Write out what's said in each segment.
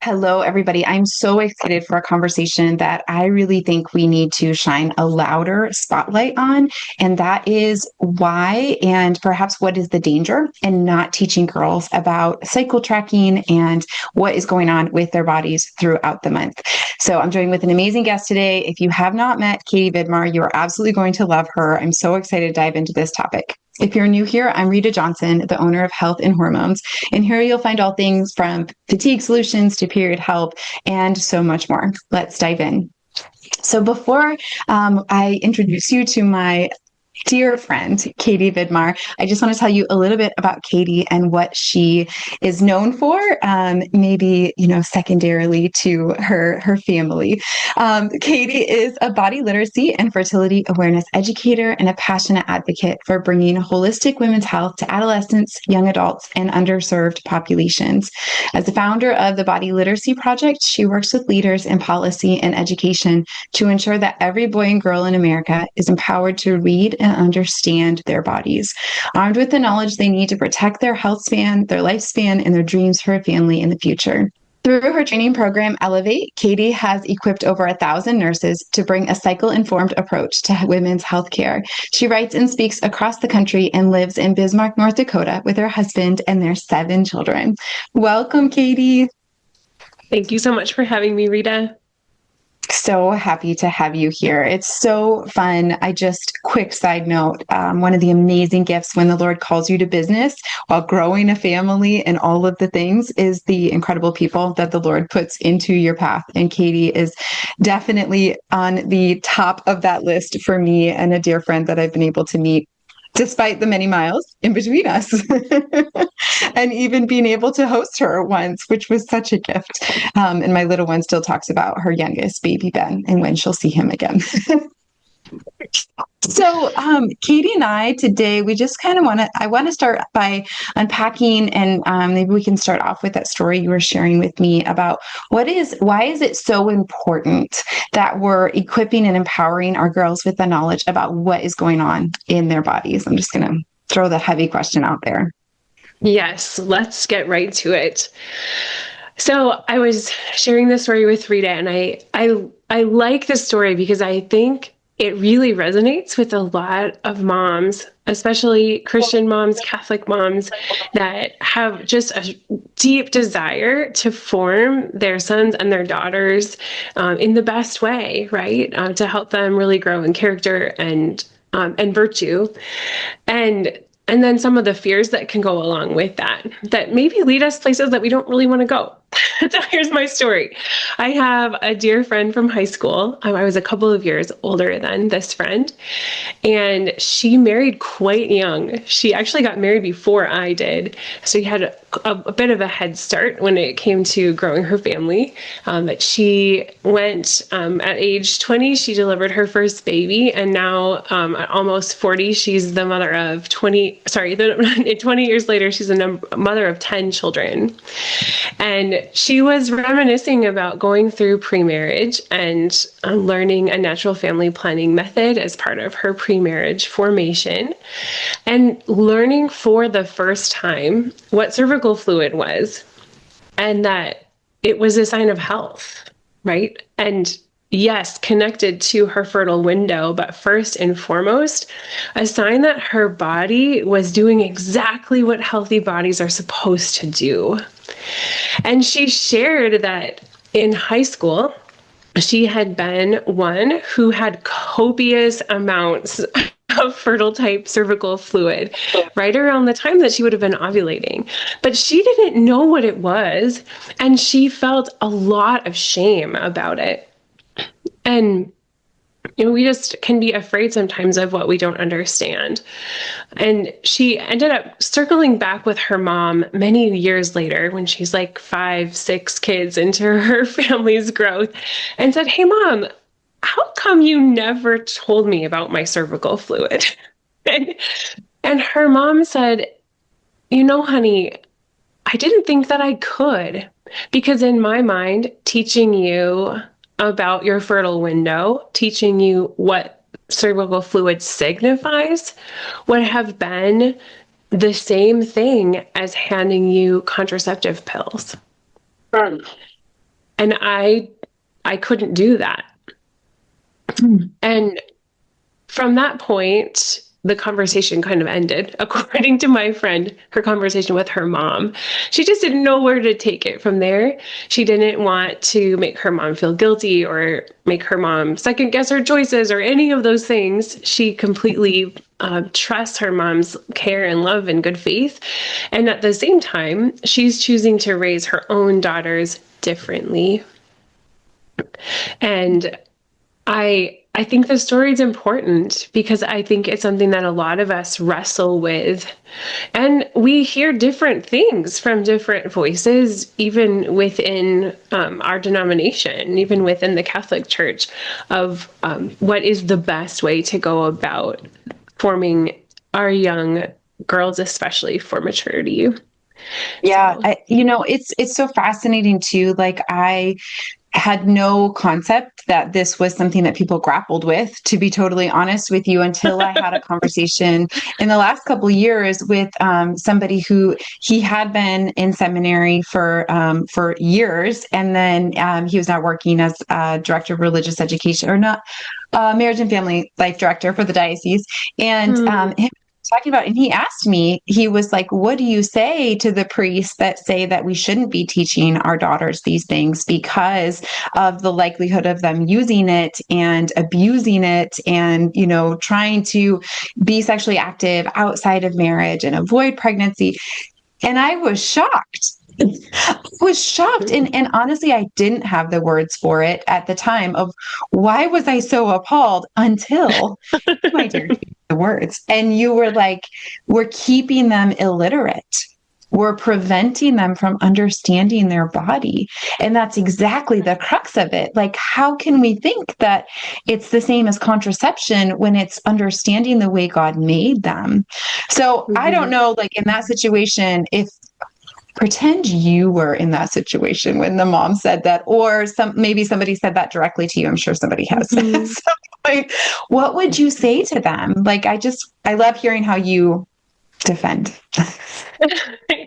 Hello, everybody. I'm so excited for a conversation that I really think we need to shine a louder spotlight on. And that is why and perhaps what is the danger in not teaching girls about cycle tracking and what is going on with their bodies throughout the month. So I'm joined with an amazing guest today. If you have not met Katie Vidmar, you are absolutely going to love her. I'm so excited to dive into this topic. If you're new here, I'm Rita Johnson, the owner of Health and Hormones. And here you'll find all things from fatigue solutions to period help and so much more. Let's dive in. So before I introduce you to my dear friend, Katie Vidmar, I just want to tell you a little bit about Katie and what she is known for, maybe, secondarily to her family. Katie is a body literacy and fertility awareness educator and a passionate advocate for bringing holistic women's health to adolescents, young adults, and underserved populations. As the founder of the Body Literacy Project, she works with leaders in policy and education to ensure that every boy and girl in America is empowered to read and understand their bodies, armed with the knowledge they need to protect their health span, their lifespan, and their dreams for a family in the future. Through her training program, Elevate, Katie has equipped over 1,000 nurses to bring a cycle-informed approach to women's health care. She writes and speaks across the country and lives in Bismarck, North Dakota with her husband and their 7 children. Welcome, Katie. Thank you so much for having me, Rita. So happy to have you here. It's so fun. Quick side note, one of the amazing gifts when the Lord calls you to business while growing a family and all of the things is the incredible people that the Lord puts into your path. And Katie is definitely on the top of that list for me and a dear friend that I've been able to meet despite the many miles in between us. And even being able to host her once, which was such a gift. And my little one still talks about her youngest, baby Ben, and when she'll see him again. So Katie and I today, we just kind of I want to start by unpacking, and maybe we can start off with that story you were sharing with me about why is it so important that we're equipping and empowering our girls with the knowledge about what is going on in their bodies. I'm just going to throw the heavy question out there. Yes, let's get right to it. So I was sharing this story with Rita, and I like this story because I think it really resonates with a lot of moms, especially Christian moms, Catholic moms, that have just a deep desire to form their sons and their daughters in the best way, right? To help them really grow in character and virtue. And then some of the fears that can go along with that maybe lead us places that we don't really want to go. So here's my story. I have a dear friend from high school. I was a couple of years older than this friend, and she married quite young. She actually got married before I did. So she had a bit of a head start when it came to growing her family. But she went at age 20, she delivered her first baby, and now at almost 40, she's the mother of 20 years later, she's a mother of 10 children. And she was reminiscing about going through pre-marriage and learning a natural family planning method as part of her pre-marriage formation, and learning for the first time what cervical fluid was, and that it was a sign of health, right? And yes, connected to her fertile window, but first and foremost, a sign that her body was doing exactly what healthy bodies are supposed to do. And she shared that in high school, she had been one who had copious amounts of fertile type cervical fluid right around the time that she would have been ovulating. But she didn't know what it was, and she felt a lot of shame about it. And we just can be afraid sometimes of what we don't understand. And she ended up circling back with her mom many years later when she's like 5, 6 kids into her family's growth, and said, "Hey, Mom, how come you never told me about my cervical fluid?" And her mom said, "Honey, I didn't think that I could, because in my mind, teaching you about your fertile window, teaching you what cervical fluid signifies, would have been the same thing as handing you contraceptive pills." And I couldn't do that. And from that point, the conversation kind of ended. According to my friend, her conversation with her mom, she just didn't know where to take it from there. She didn't want to make her mom feel guilty or make her mom second guess her choices or any of those things. She completely trusts her mom's care and love and good faith. And at the same time, she's choosing to raise her own daughters differently. And I think the story is important because I think it's something that a lot of us wrestle with. And we hear different things from different voices, even within our denomination, even within the Catholic Church, of what is the best way to go about forming our young girls, especially for maturity. Yeah, it's so fascinating too. Like, I had no concept that this was something that people grappled with, to be totally honest with you, until I had a conversation in the last couple of years with somebody who he had been in seminary for years, and then he was now working as director of religious education, or not, marriage and family life director for the diocese, and him talking about, and he asked me, he was like, what do you say to the priests that say that we shouldn't be teaching our daughters these things because of the likelihood of them using it and abusing it and, trying to be sexually active outside of marriage and avoid pregnancy? And I was shocked. And honestly, I didn't have the words for it at the time of why was I so appalled until my dear, the words. And you were like, we're keeping them illiterate. We're preventing them from understanding their body. And that's exactly the crux of it. Like, how can we think that it's the same as contraception when it's understanding the way God made them? So I don't know, like, in that situation, if pretend you were in that situation when the mom said that, or maybe somebody said that directly to you. I'm sure somebody has at some point. What would you say to them? Like, I love hearing how you defend.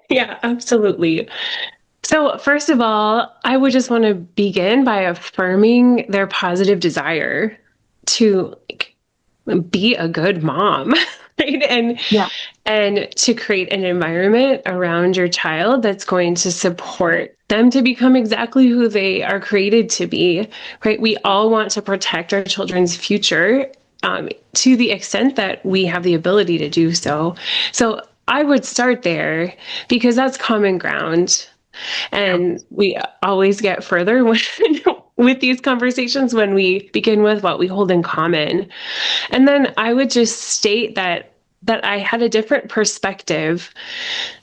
Yeah, absolutely. So first of all, I would just want to begin by affirming their positive desire to be a good mom. Right? And to create an environment around your child that's going to support them to become exactly who they are created to be, right? We all want to protect our children's future to the extent that we have the ability to do so. So I would start there because that's common ground. And we always get further with these conversations when we begin with what we hold in common. And then I would just state that I had a different perspective.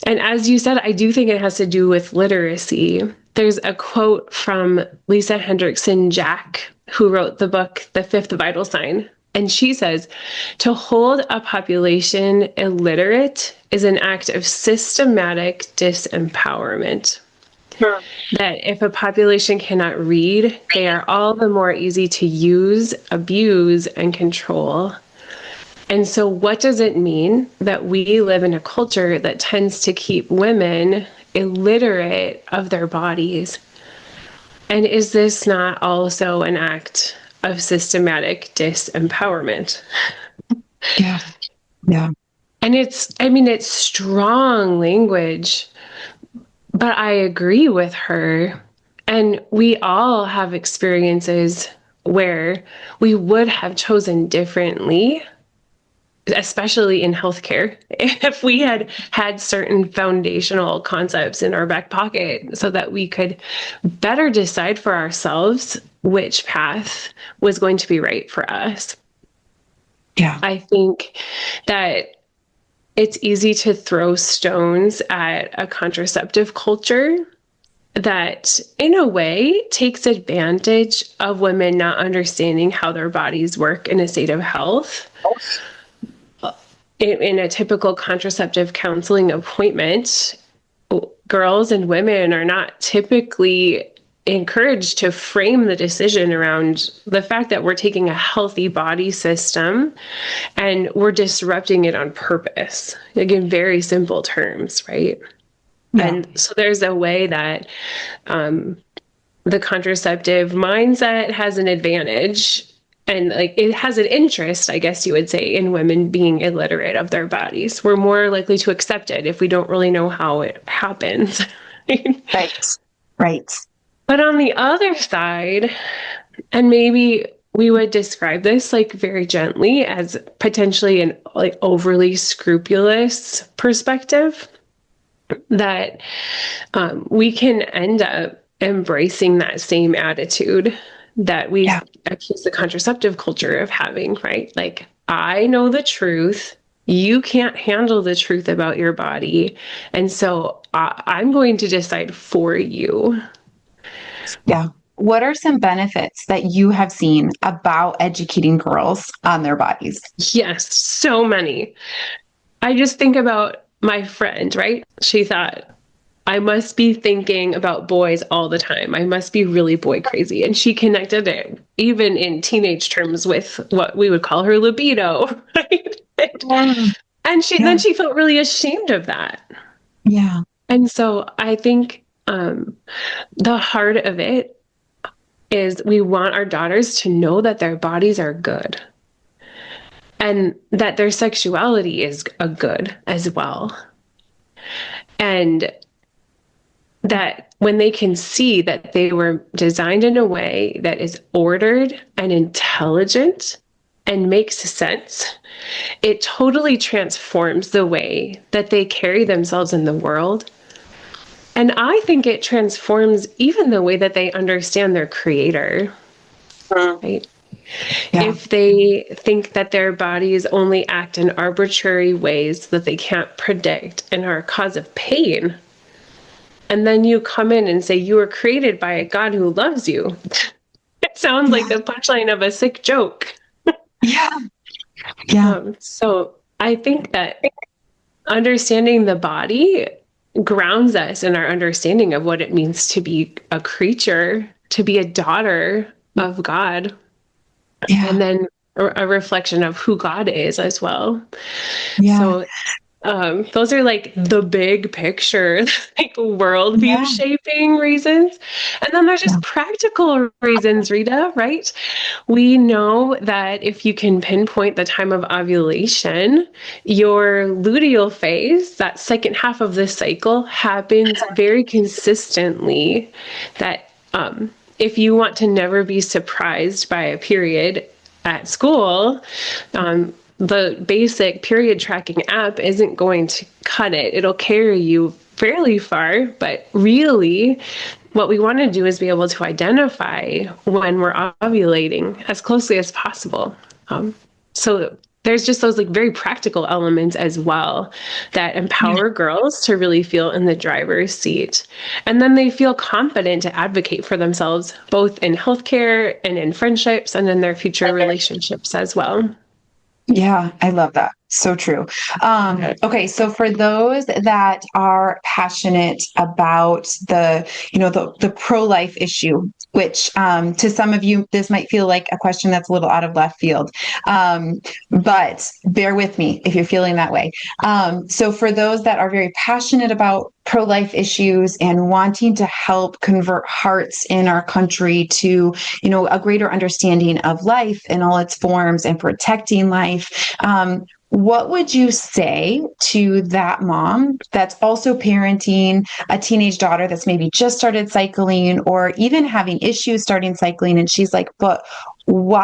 And as you said, I do think it has to do with literacy. There's a quote from Lisa Hendrickson-Jack, who wrote the book, The Fifth Vital Sign. And she says, to hold a population illiterate is an act of systematic disempowerment. Sure. That if a population cannot read, they are all the more easy to use, abuse, and control. And so what does it mean that we live in a culture that tends to keep women illiterate of their bodies? And is this not also an act of systematic disempowerment? Yeah. Yeah. And it's strong language, but I agree with her. And we all have experiences where we would have chosen differently, especially in healthcare, if we had had certain foundational concepts in our back pocket so that we could better decide for ourselves which path was going to be right for us. Yeah. I think that it's easy to throw stones at a contraceptive culture that, in a way, takes advantage of women not understanding how their bodies work in a state of health. In a typical contraceptive counseling appointment, girls and women are not typically encouraged to frame the decision around the fact that we're taking a healthy body system and we're disrupting it on purpose, like in very simple terms, right? Yeah. And so there's a way that the contraceptive mindset has an advantage, and like it has an interest, I guess you would say, in women being illiterate of their bodies. We're more likely to accept it if we don't really know how it happens. Right. Right. But on the other side, and maybe we would describe this like very gently as potentially an like overly scrupulous perspective, that we can end up embracing that same attitude that we accuse the contraceptive culture of having, right? Like, I know the truth. You can't handle the truth about your body. And so I'm going to decide for you. Yeah. What are some benefits that you have seen about educating girls on their bodies? Yes, so many. I just think about my friend, right? She thought, I must be thinking about boys all the time. I must be really boy crazy. And she connected it, even in teenage terms, with what we would call her libido, right? And then she felt really ashamed of that. Yeah. And so I think the heart of it is we want our daughters to know that their bodies are good and that their sexuality is a good as well. And that when they can see that they were designed in a way that is ordered and intelligent and makes sense, it totally transforms the way that they carry themselves in the world. And I think it transforms even the way that they understand their creator, right? Yeah. If they think that their bodies only act in arbitrary ways that they can't predict and are a cause of pain, and then you come in and say you were created by a God who loves you, it sounds like the punchline of a sick joke. Yeah. So I think that understanding the body grounds us in our understanding of what it means to be a creature, to be a daughter of God, and then a reflection of who God is as well. So those are like the big picture, like worldview shaping reasons. And then there's just practical reasons, Rita, right? We know that if you can pinpoint the time of ovulation, your luteal phase, that second half of the cycle, happens very consistently. That if you want to never be surprised by a period at school, the basic period tracking app isn't going to cut it. It'll carry you fairly far, but really what we want to do is be able to identify when we're ovulating as closely as possible. So there's just those like very practical elements as well that empower girls to really feel in the driver's seat. And then they feel confident to advocate for themselves, both in healthcare and in friendships and in their future relationships as well. Yeah, I love that. So true. Okay, so for those that are passionate about the pro-life issue, which to some of you, this might feel like a question that's a little out of left field, but bear with me if you're feeling that way. So for those that are very passionate about pro-life issues and wanting to help convert hearts in our country to, a greater understanding of life in all its forms and protecting life, what would you say to that mom that's also parenting a teenage daughter that's maybe just started cycling or even having issues starting cycling? And she's like, but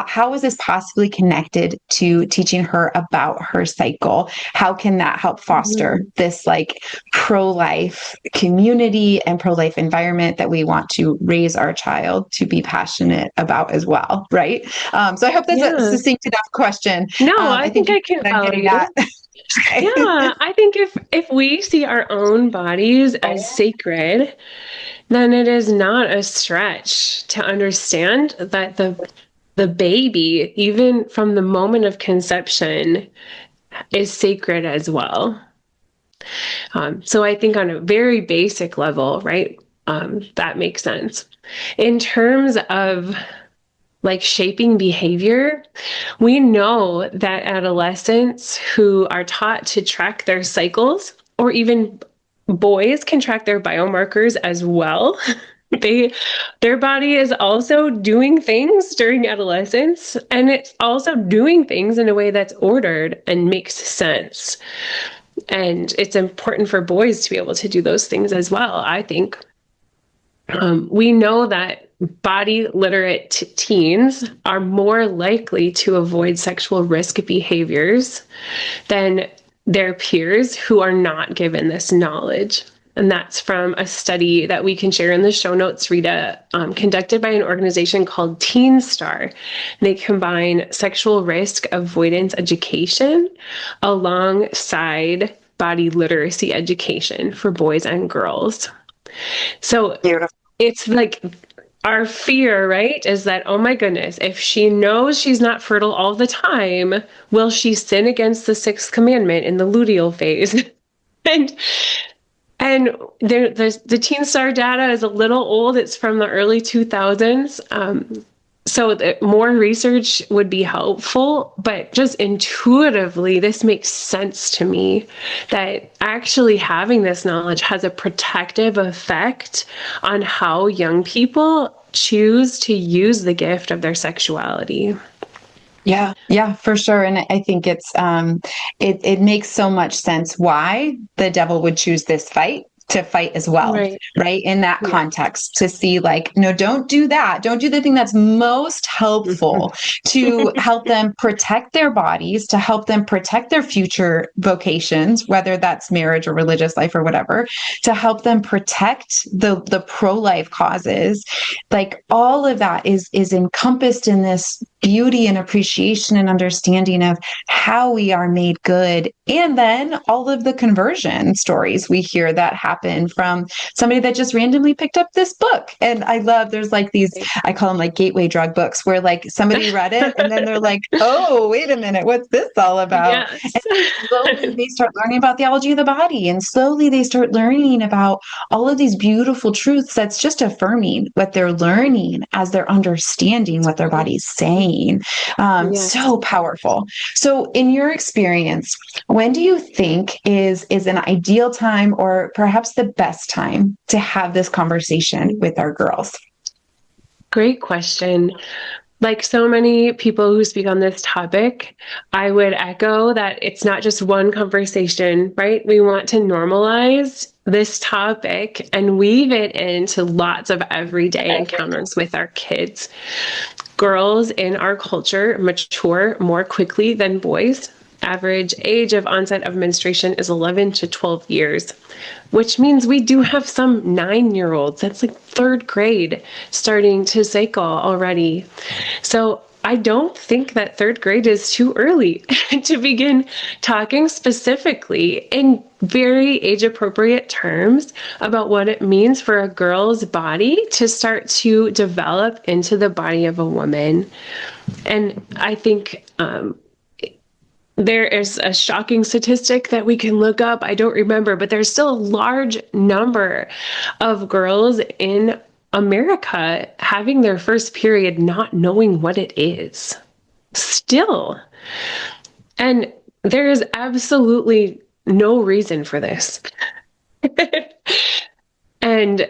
how is this possibly connected to teaching her about her cycle? How can that help foster this like pro-life community and pro-life environment that we want to raise our child to be passionate about as well, right? So I hope that's a succinct enough question. No, I think I can follow you. Yeah, I think if we see our own bodies as sacred, then it is not a stretch to understand that the baby, even from the moment of conception, is sacred as well. So I think on a very basic level, right, that makes sense. In terms of like shaping behavior, we know that adolescents who are taught to track their cycles, or even boys can track their biomarkers as well, Their body is also doing things during adolescence, and it's also doing things in a way that's ordered and makes sense. And it's important for boys to be able to do those things as well, I think. We know that body literate teens are more likely to avoid sexual risk behaviors than their peers who are not given this knowledge. And that's from a study that we can share in the show notes, Rita, conducted by an organization called Teen Star. They combine sexual risk avoidance education alongside body literacy education for boys and girls. So beautiful. It's like our fear, right, is that, oh my goodness, if she knows she's not fertile all the time, will she sin against the sixth commandment in the luteal phase? And the Teen Star data is a little old. It's from the early 2000s. So more research would be helpful, but just intuitively, this makes sense to me that actually having this knowledge has a protective effect on how young people choose to use the gift of their sexuality. Yeah, for sure. And I think it makes so much sense why the devil would choose this fight to fight as well, right? In that context, to see like, no, don't do that. Don't do the thing that's most helpful to help them protect their bodies, to help them protect their future vocations, whether that's marriage or religious life or whatever, to help them protect the pro-life causes. Like all of that is encompassed in this beauty and appreciation and understanding of how we are made good. And then all of the conversion stories we hear that happen from somebody that just randomly picked up this book. And I love, there's like these, I call them like gateway drug books, where like somebody read it and then they're like, oh, wait a minute, what's this all about? Yes. And slowly they start learning about theology of the body, and slowly they start learning about all of these beautiful truths that's just affirming what they're learning as they're understanding what their body's saying. So powerful. So in your experience, when do you think is an ideal time, or perhaps the best time, to have this conversation with our girls? Great question. Like so many people who speak on this topic, I would echo that it's not just one conversation, right? We want to normalize this topic and weave it into lots of everyday encounters with our kids. Girls in our culture mature more quickly than boys. Average age of onset of menstruation is 11 to 12 years, which means we do have some 9-year-olds, that's like third grade, starting to cycle already. So I don't think that third grade is too early to begin talking specifically in very age-appropriate terms about what it means for a girl's body to start to develop into the body of a woman. And I think there is a shocking statistic that we can look up. I don't remember, but there's still a large number of girls in America having their first period not knowing what it is still. And there is absolutely no reason for this. And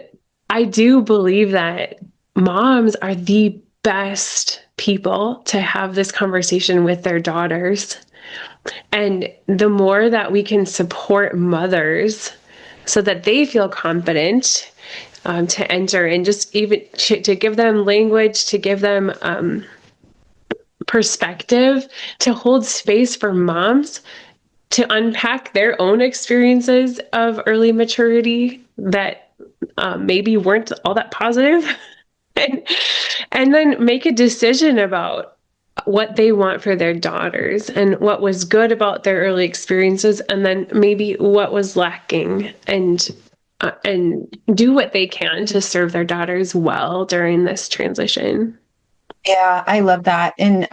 I do believe that moms are the best people to have this conversation with their daughters. And the more that we can support mothers so that they feel confident to enter, and just even to give them language, to give them perspective, to hold space for moms to unpack their own experiences of early maturity that maybe weren't all that positive, and then make a decision about what they want for their daughters and what was good about their early experiences, and then maybe what was lacking, and do what they can to serve their daughters well during this transition. Yeah, I love that. And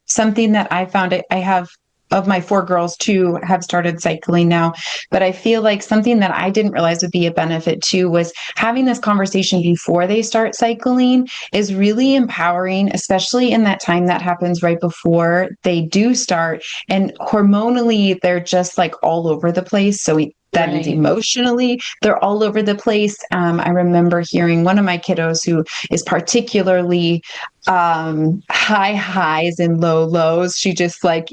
something that I found, I have of my 4 girls, 2 have started cycling now. But I feel like something that I didn't realize would be a benefit too was having this conversation before they start cycling is really empowering, especially in that time that happens right before they do start. And hormonally, they're just like all over the place. So that means emotionally, they're all over the place. I remember hearing one of my kiddos who is particularly high highs and low lows. She just like,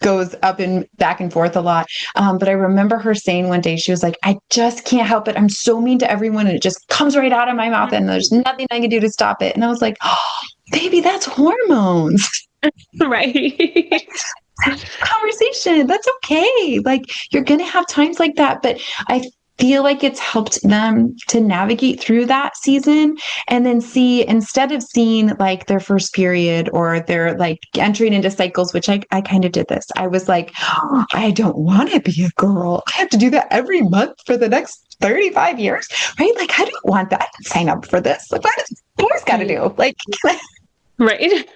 goes up and back and forth a lot. But I remember her saying one day, she was like, I just can't help it. I'm so mean to everyone. And it just comes right out of my mouth and there's nothing I can do to stop it. And I was like, oh, baby, that's hormones. Right. Conversation. That's okay. Like you're going to have times like that. But I feel like it's helped them to navigate through that season and then instead of seeing like their first period or they're like entering into cycles, which I kind of did this. I was like, oh, I don't want to be a girl. I have to do that every month for the next 35 years, right? Like, I don't want that. I didn't sign up for this. Like, what does boys got to do? Like, right.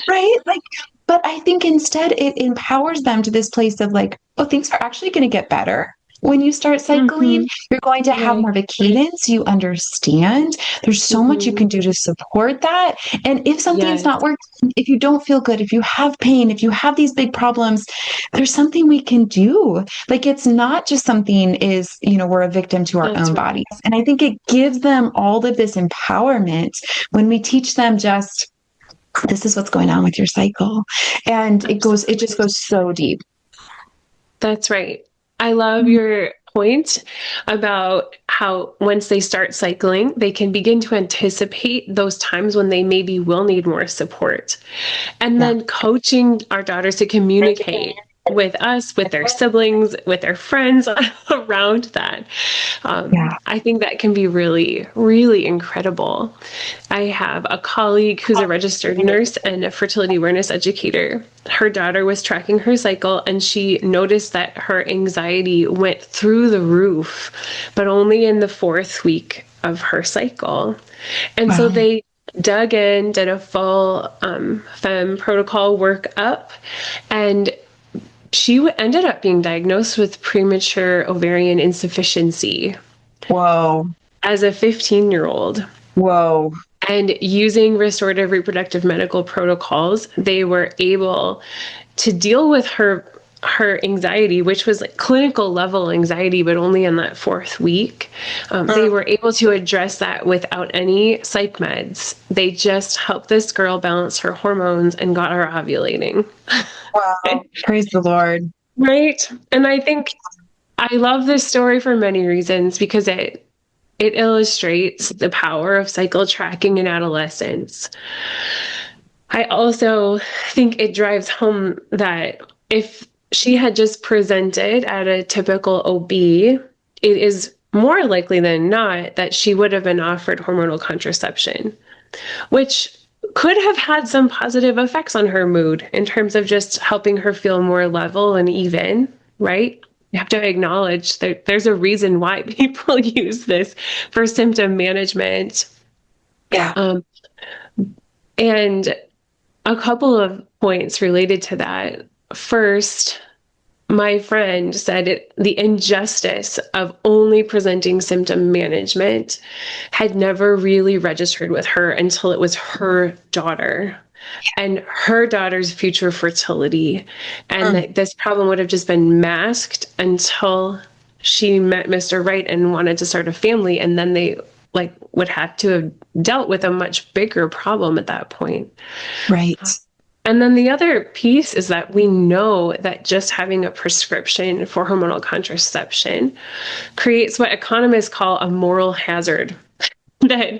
Right. Like, but I think instead it empowers them to this place of like, oh, things are actually going to get better. When you start cycling, you're going to have more of a cadence. You understand there's so much you can do to support that. And if something's not working, if you don't feel good, if you have pain, if you have these big problems, there's something we can do. Like it's not just something we're a victim to our own bodies. And I think it gives them all of this empowerment when we teach them just, this is what's going on with your cycle. And it just goes so deep. That's right. I love your point about how once they start cycling, they can begin to anticipate those times when they maybe will need more support. And then coaching our daughters to communicate with us, with their siblings, with their friends around that. I think that can be really, really incredible. I have a colleague who's a registered nurse and a fertility awareness educator. Her daughter was tracking her cycle and she noticed that her anxiety went through the roof, but only in the 4th week of her cycle. And so they dug in, did a full FEM protocol workup, and she ended up being diagnosed with premature ovarian insufficiency. Whoa. As a 15-year-old. Whoa. And using restorative reproductive medical protocols, they were able to deal with her anxiety, which was like clinical level anxiety, but only in that 4th week. They were able to address that without any psych meds. They just helped this girl balance her hormones and got her ovulating. Wow. Praise the Lord. Right. And I think I love this story for many reasons because it illustrates the power of cycle tracking in adolescence. I also think it drives home that if she had just presented at a typical OB, it is more likely than not that she would have been offered hormonal contraception, which could have had some positive effects on her mood in terms of just helping her feel more level and even, right? You have to acknowledge that there's a reason why people use this for symptom management. Yeah. And a couple of points related to that. First, my friend said the injustice of only presenting symptom management had never really registered with her until it was her daughter and her daughter's future fertility. And that this problem would have just been masked until she met Mr. Right and wanted to start a family. And then they would have to have dealt with a much bigger problem at that point. Right. And then the other piece is that we know that just having a prescription for hormonal contraception creates what economists call a moral hazard. That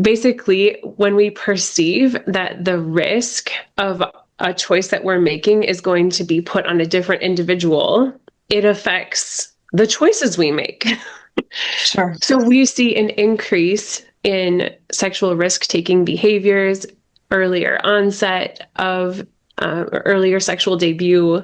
basically, when we perceive that the risk of a choice that we're making is going to be put on a different individual, it affects the choices we make. Sure. So we see an increase in sexual risk-taking behaviors, earlier onset of earlier sexual debut,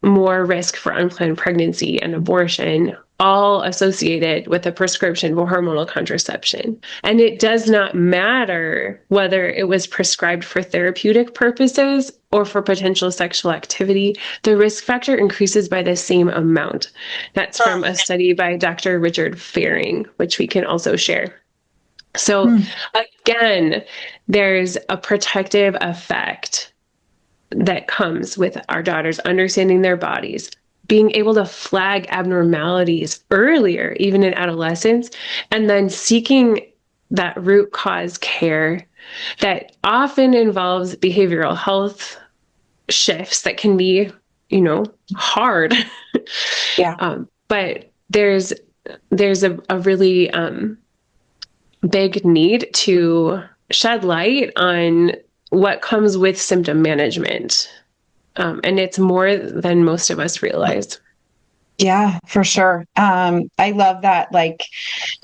more risk for unplanned pregnancy and abortion, all associated with a prescription for hormonal contraception. And it does not matter whether it was prescribed for therapeutic purposes or for potential sexual activity. The risk factor increases by the same amount. That's from a study by Dr. Richard Faring, which we can also share. So again, there's a protective effect that comes with our daughters understanding their bodies, being able to flag abnormalities earlier, even in adolescence, and then seeking that root cause care that often involves behavioral health shifts that can be, hard. Yeah. But there's a really big need to shed light on what comes with symptom management. And it's more than most of us realize. Yeah, for sure. I love that. Like,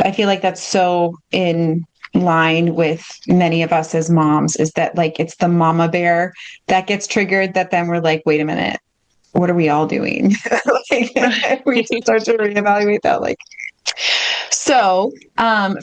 I feel like that's so in line with many of us as moms, is that like, it's the mama bear that gets triggered, that then we're like, wait a minute, what are we all doing? Like, we start to reevaluate that. Like, so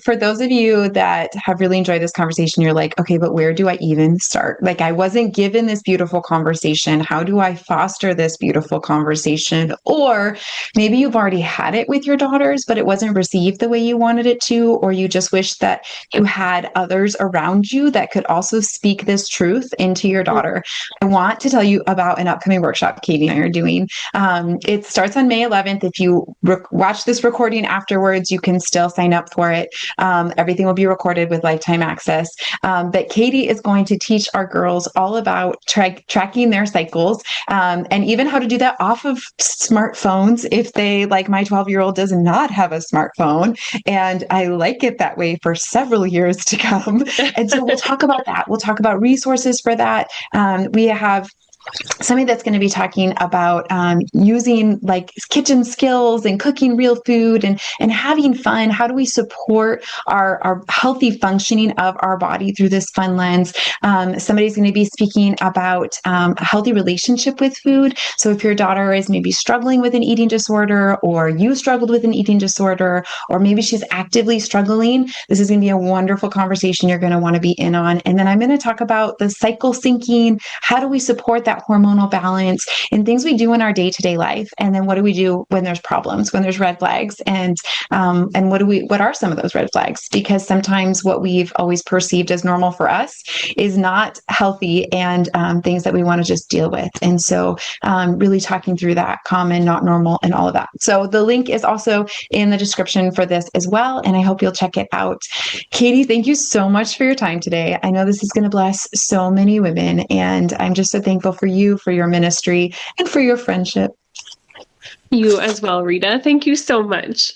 for those of you that have really enjoyed this conversation, you're like, okay, but where do I even start? Like, I wasn't given this beautiful conversation. How do I foster this beautiful conversation? Or maybe you've already had it with your daughters, but it wasn't received the way you wanted it to, or you just wish that you had others around you that could also speak this truth into your daughter. I want to tell you about an upcoming workshop Katie and I are doing. It starts on May 11th. If you watch this recording afterwards, you can still sign up for it. Everything will be recorded with lifetime access. But Katie is going to teach our girls all about tracking their cycles, and even how to do that off of smartphones if they, like my 12-year-old, does not have a smartphone. And I like it that way for several years to come. And so we'll talk about that. We'll talk about resources for that. We have somebody that's going to be talking about using like kitchen skills and cooking real food and having fun. How do we support our healthy functioning of our body through this fun lens? Somebody's going to be speaking about a healthy relationship with food. So if your daughter is maybe struggling with an eating disorder, or you struggled with an eating disorder, or maybe she's actively struggling, this is going to be a wonderful conversation you're going to want to be in on. And then I'm going to talk about the cycle syncing. How do we support that hormonal balance and things we do in our day-to-day life? And then what do we do when there's problems, when there's red flags? And what are some of those red flags? Because sometimes what we've always perceived as normal for us is not healthy, and things that we want to just deal with. And so really talking through that common, not normal, and all of that. So the link is also in the description for this as well. And I hope you'll check it out. Katie, thank you so much for your time today. I know this is going to bless so many women, and I'm just so thankful for you, for your ministry, and for your friendship. You as well, Rita. Thank you so much.